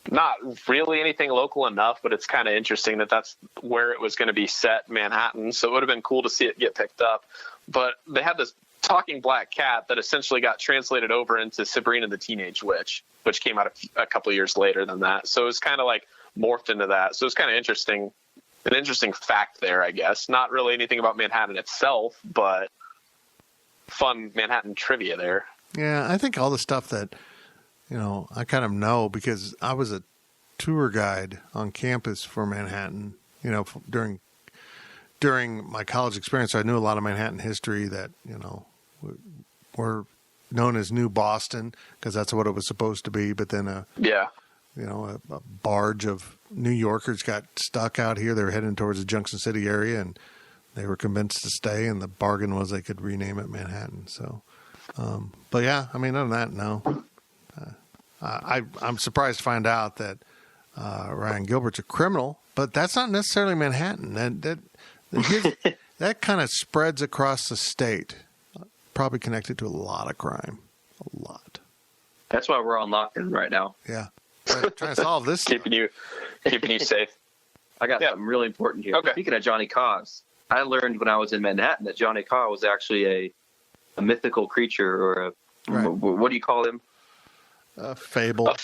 Not really anything local enough, but it's kind of interesting that that's where it was going to be set, Manhattan. So it would have been cool to see it get picked up. But they had this talking black cat that essentially got translated over into Sabrina the Teenage Witch, which came out a couple of years later than that. So it was kind of morphed into that. So it's kind of interesting, an interesting fact there, I guess. Not really anything about Manhattan itself, but fun Manhattan trivia there. Yeah, I think all the stuff that, I kind of know because I was a tour guide on campus for Manhattan, during my college experience. I knew a lot of Manhattan history that, we're known as New Boston because that's what it was supposed to be. But then a barge of New Yorkers got stuck out here. They were heading towards the Junction City area, and they were convinced to stay. And the bargain was they could rename it Manhattan. So, but yeah, I mean, other than that, no. I'm surprised to find out that Ryan Gilbert's a criminal, but that's not necessarily Manhattan. That kind of spreads across the state. Probably connected to a lot of crime. A lot. That's why we're on lockdown right now. Yeah. Trying to solve this. keeping you safe. I got something really important here. Okay. Speaking of Johnny Cause, I learned when I was in Manhattan that Johnny Cause was actually a mythical creature, or what do you call him? A fable. A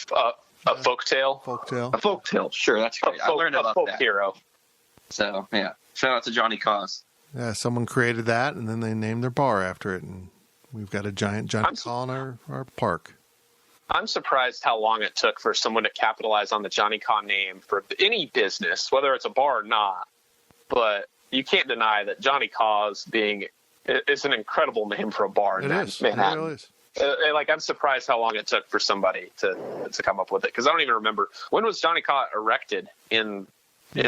folktale. Folktale. A folktale. Sure, that's great. I learned about folk that. hero. So yeah, shout out to Johnny Cause. Yeah, someone created that, and then they named their bar after it, and we've got a giant Johnny Caw in our park. I'm surprised how long it took for someone to capitalize on the Johnny Caw name for any business, whether it's a bar or not. But you can't deny that Johnny Caw's is an incredible name for a bar in Manhattan. It really is. I'm surprised how long it took for somebody to come up with it, because I don't even remember, when was Johnny Caw erected in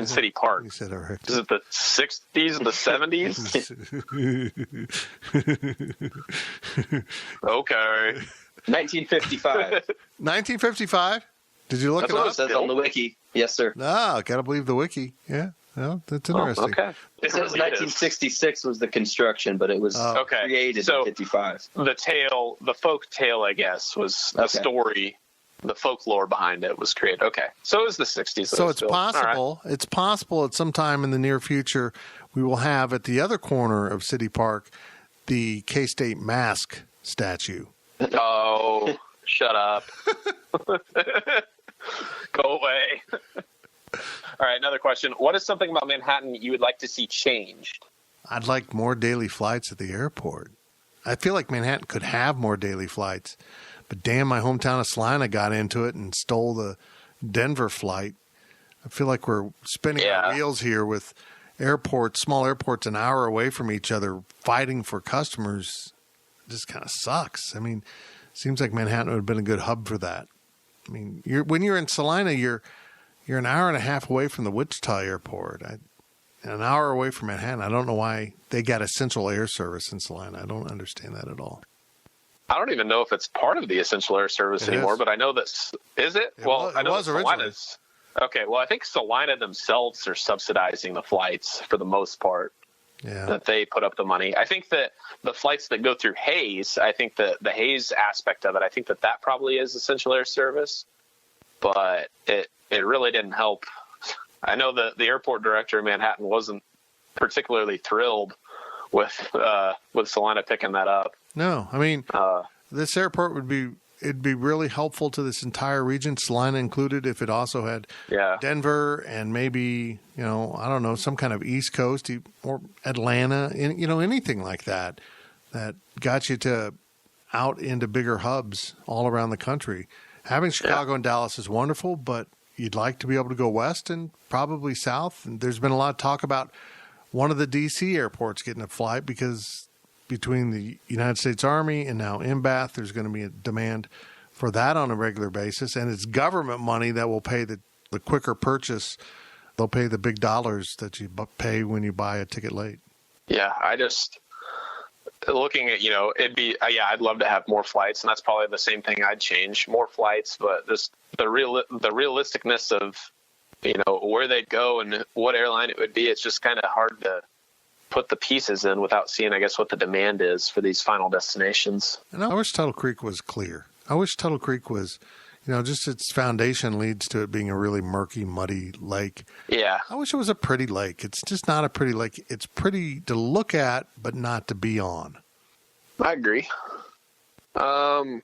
City Park? You said erected. Is it the 60s or the 70s? Okay. 1955. 1955? Did you look That's it up? what it says on the wiki. Yes, sir. No, gotta believe the wiki. Yeah, no, that's interesting. Okay. It says 1966 was the construction, but it was created in 55. The folk tale, I guess, was the story. The folklore behind it was created. Okay, so it was the 60s. So it's possible. Right. It's possible at some time in the near future we will have at the other corner of City Park the K-State mask statue. Oh, shut up! Go away. All right, another question. What is something about Manhattan you would like to see changed? I'd like more daily flights at the airport. I feel like Manhattan could have more daily flights. But damn, my hometown of Salina got into it and stole the Denver flight. I feel like we're spinning our wheels here with small airports an hour away from each other, fighting for customers. It just kind of sucks. I mean, it seems like Manhattan would have been a good hub for that. I mean, when you're in Salina, you're an hour and a half away from the Wichita airport. An hour away from Manhattan. I don't know why they got essential air service in Salina. I don't understand that at all. I don't even know if it's part of the essential air service anymore, but I know that is it? I know Salina's. Okay, well, I think Salina themselves are subsidizing the flights for the most part. Yeah. That they put up the money. I think that the flights that go through Hayes, I think that the Hayes aspect of it, I think that probably is essential air service, but it really didn't help. I know that the airport director of Manhattan wasn't particularly thrilled with Salina picking that up. No, I mean, this airport it'd be really helpful to this entire region, Salina included, if it also had Denver and maybe, I don't know, some kind of East Coast or Atlanta, anything like that got you out into bigger hubs all around the country. Having Chicago and Dallas is wonderful, but you'd like to be able to go west and probably south. And there's been a lot of talk about one of the D.C. airports getting a flight because between the United States Army and now MBATH, there's going to be a demand for that on a regular basis. And it's government money that will pay the quicker purchase. They'll pay the big dollars that you pay when you buy a ticket late. Yeah, I just looking at, it'd be, I'd love to have more flights. And that's probably the same thing I'd change, more flights. But just the realisticness of, where they'd go and what airline it would be, it's just kind of hard to put the pieces in without seeing, I guess, what the demand is for these final destinations. And I wish Tuttle Creek was clear. I wish Tuttle Creek was, just its foundation leads to it being a really murky, muddy lake. Yeah. I wish it was a pretty lake. It's just not a pretty lake. It's pretty to look at, but not to be on. I agree. I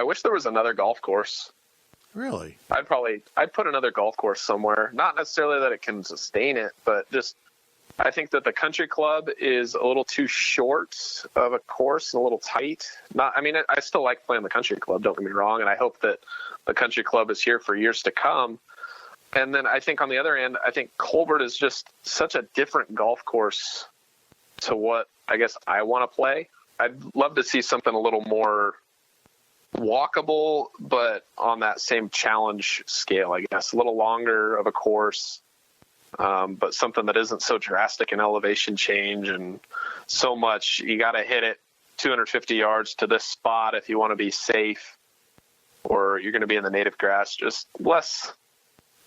wish there was another golf course. Really? I'd put another golf course somewhere. Not necessarily that it can sustain it, but just I think that the country club is a little too short of a course and a little tight. I still like playing the country club, don't get me wrong, and I hope that the country club is here for years to come. And then I think on the other end, I think Colbert is just such a different golf course to what I guess I want to play. I'd love to see something a little more walkable, but on that same challenge scale, I guess. A little longer of a course, but something that isn't so drastic in elevation change and so much. You got to hit it 250 yards to this spot if you want to be safe, or you're going to be in the native grass. Just less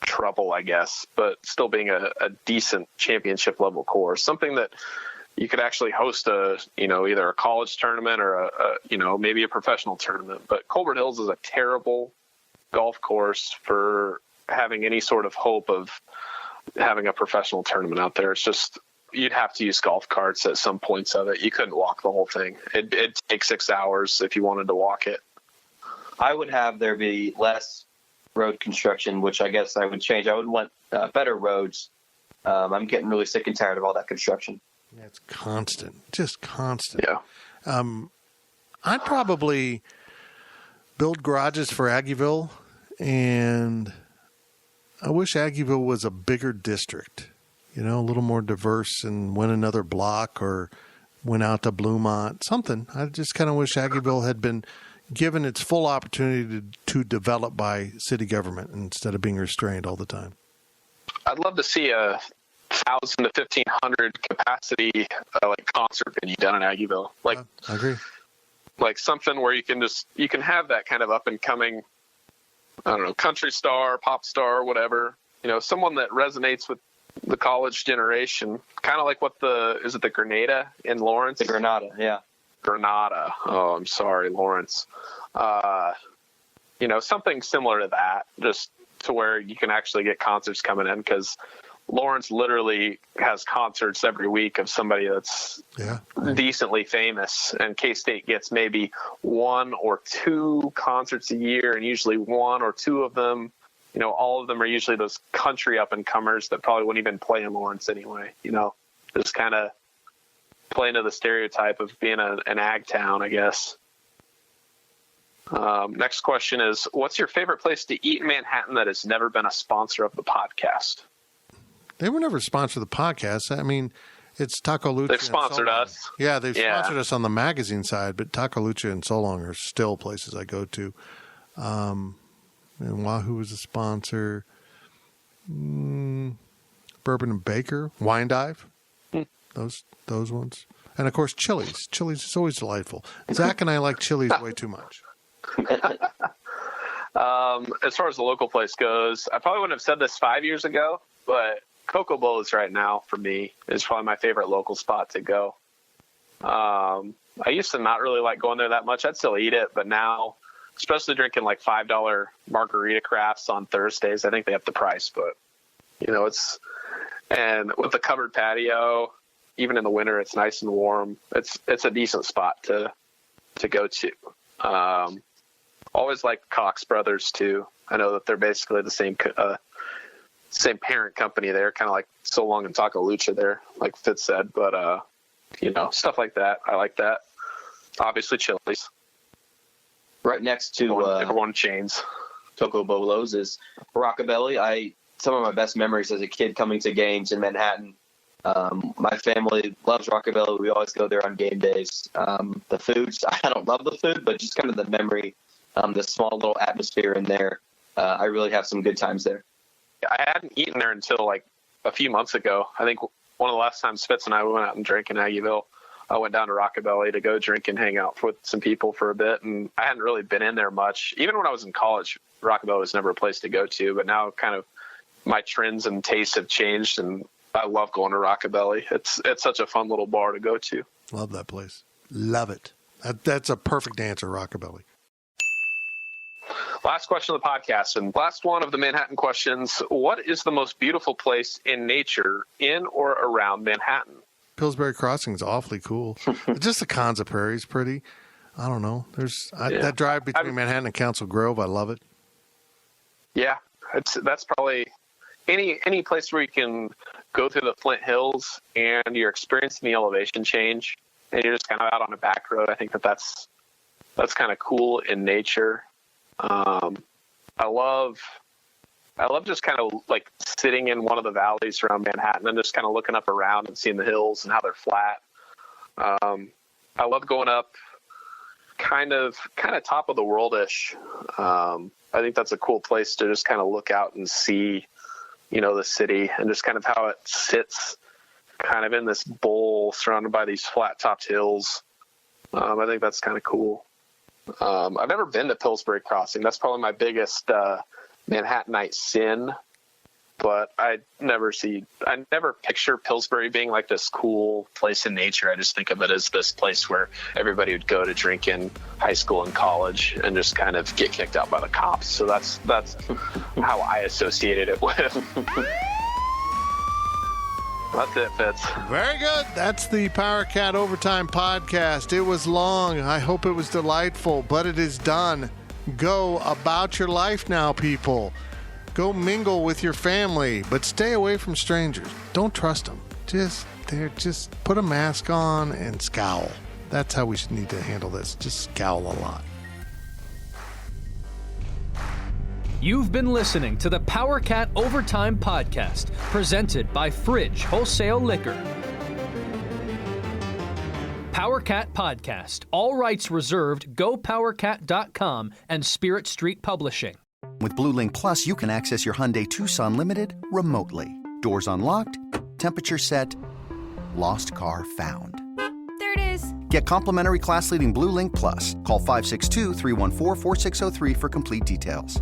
trouble, I guess, but still being a decent championship level course. Something that you could actually host either a college tournament or maybe a professional tournament. But Colbert Hills is a terrible golf course for having any sort of hope of having a professional tournament out there. It's just, you'd have to use golf carts at some points of it. You couldn't walk the whole thing. It'd take 6 hours if you wanted to walk it. I would have there be less road construction, which I guess I would change. I would want better roads. I'm getting really sick and tired of all that construction. It's constant, just constant. Yeah. I'd probably build garages for Aggieville, and I wish Aggieville was a bigger district, a little more diverse, and went another block or went out to Bluemont, something. I just kind of wish Aggieville had been given its full opportunity to develop by city government instead of being restrained all the time. I'd love to see a 1,000 to 1,500 capacity concert venue down in Aggieville. I agree. Like something where you can have that kind of up and coming, I don't know, country star, pop star, whatever. Someone that resonates with the college generation, kind of like is it the Grenada in Lawrence? The Granada, yeah. Granada. Oh, I'm sorry, Lawrence. Something similar to that, just to where you can actually get concerts coming in, because Lawrence literally has concerts every week of somebody that's decently famous, and K-State gets maybe 1 or 2 concerts a year, and usually 1 or 2 of them, all of them are usually those country up-and-comers that probably wouldn't even play in Lawrence anyway, just kind of play into the stereotype of being an ag town, I guess. Next question is, what's your favorite place to eat in Manhattan that has never been a sponsor of the podcast? They were never sponsored the podcast. I mean, it's Taco Lucha. They've sponsored us. Yeah, they've sponsored us on the magazine side, but Taco Lucha and Solong are still places I go to. And Wahoo was a sponsor. Bourbon and Baker, Wine Dive, those ones. And, of course, Chili's. Chili's is always delightful. Zach and I like Chili's way too much. As far as the local place goes, I probably wouldn't have said this 5 years ago, but Coco Bowls right now for me is probably my favorite local spot to go. I used to not really like going there that much. I'd still eat it, but now, especially drinking like $5 margarita crafts on Thursdays, I think they have the price, but and with the covered patio, even in the winter, it's nice and warm. It's a decent spot to go to. Always like Cox Brothers too. I know that they're basically the same parent company there, kind of like Solong and Taco Lucha there, like Fitz said. But stuff like that, I like that. Obviously, Chili's. Right next to everyone chains. Coco Bolo's is Rockabilly. Some of my best memories as a kid coming to games in Manhattan. My family loves Rockabilly. We always go there on game days. The food, I don't love the food, but just kind of the memory, the small little atmosphere in there. I really have some good times there. I hadn't eaten there until like a few months ago. I think one of the last times Fitz and I went out and drank in Aggieville, I went down to Rockabilly to go drink and hang out with some people for a bit. And I hadn't really been in there much. Even when I was in college, Rockabilly was never a place to go to. But now kind of my trends and tastes have changed, and I love going to Rockabilly. It's such a fun little bar to go to. Love that place. Love it. That's a perfect answer, Rockabilly. Last question of the podcast, and last one of the Manhattan questions. What is the most beautiful place in nature in or around Manhattan? Pillsbury Crossing is awfully cool. Just the Konza Prairie is pretty. I don't know. That drive between Manhattan and Council Grove, I love it. Yeah, that's probably any place where you can go through the Flint Hills and you're experiencing the elevation change, and you're just kind of out on a back road. I think that's kind of cool in nature. I love just kind of like sitting in one of the valleys around Manhattan and just kind of looking up around and seeing the hills and how they're flat. I love going up kind of top of the world-ish. I think that's a cool place to just kind of look out and see, the city and just kind of how it sits kind of in this bowl surrounded by these flat-topped hills. I think that's kind of cool. I've never been to Pillsbury Crossing. That's probably my biggest Manhattanite sin. But I never picture Pillsbury being like this cool place in nature. I just think of it as this place where everybody would go to drink in high school and college and just kind of get kicked out by the cops. So that's how I associated it with. That's it, Fitz. Very good. That's the Power Cat Overtime podcast. It was long. I hope it was delightful, but it is done. Go about your life now, people. Go mingle with your family, but stay away from strangers. Don't trust them. Just put a mask on and scowl. That's how we should need to handle this. Just scowl a lot. You've been listening to the Power Cat Overtime podcast, presented by Fridge Wholesale Liquor. Power Cat Podcast. All rights reserved. GoPowerCat.com and Spirit Street Publishing. With Blue Link Plus, you can access your Hyundai Tucson Limited remotely. Doors unlocked, temperature set, lost car found. There it is. Get complimentary class-leading Blue Link Plus. Call 562-314-4603 for complete details.